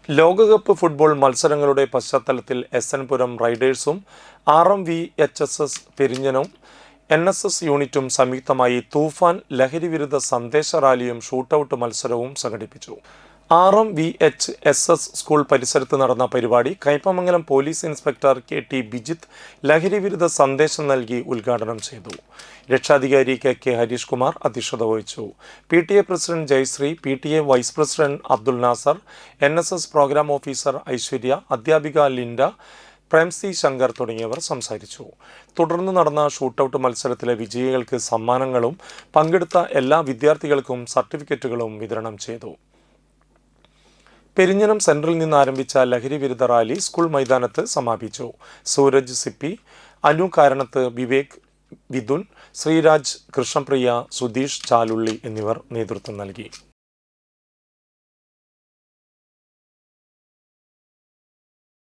ലോകകപ്പ് ഫുട്ബോൾ മത്സരങ്ങളുടെ പശ്ചാത്തലത്തിൽ എസ്.എൻ. പുരം റൈഡേഴ്സും RMVHSS പെരിഞ്ഞനം NSS യൂണിറ്റും സംയുക്തമായി തൂഫാൻ ലഹരിവിരുദ്ധ സന്ദേശ റാലിയും ഷൂട്ടൌട്ട് മത്സരവും സംഘടിപ്പിച്ചു. RMVHSS സ്കൂൾ പരിസരത്ത് നടന്ന പരിപാടി Kaipamangalam police inspector KT Bijith ലഹരിവിരുദ്ധ സന്ദേശം നൽകി ഉദ്ഘാടനം ചെയ്തു. രക്ഷാധികാരി KK ഹരീഷ് കുമാർ അധ്യക്ഷത വഹിച്ചു. PTA president Jayashree, PTA vice president Abdul Nasser, NSS program officer Aishwarya, അധ്യാപിക ലിൻഡ, പ്രേംസി ശങ്കർ തുടങ്ങിയവർ സംസാരിച്ചു. തുടർന്ന് നടന്ന ഷൂട്ടൌട്ട് മത്സരത്തിലെ വിജയികൾക്ക് സമ്മാനങ്ങളും പങ്കെടുത്ത എല്ലാ വിദ്യാർത്ഥികൾക്കും സർട്ടിഫിക്കറ്റുകളും വിതരണം ചെയ്തു. പെരിഞ്ഞനം സെൻട്രലിൽ നിന്ന് ആരംഭിച്ച ലഹരി വിരുദ്ധ റാലി സ്കൂൾ മൈതാനത്ത് സമാപിച്ചു. സൂരജ് സിപ്പി, അനു കാരണത്ത്, വിവേക് വിതുൻ, ശ്രീരാജ്, കൃഷ്ണപ്രിയ, സുധീഷ് ചാലുള്ളി എന്നിവർ നേതൃത്വം നൽകി.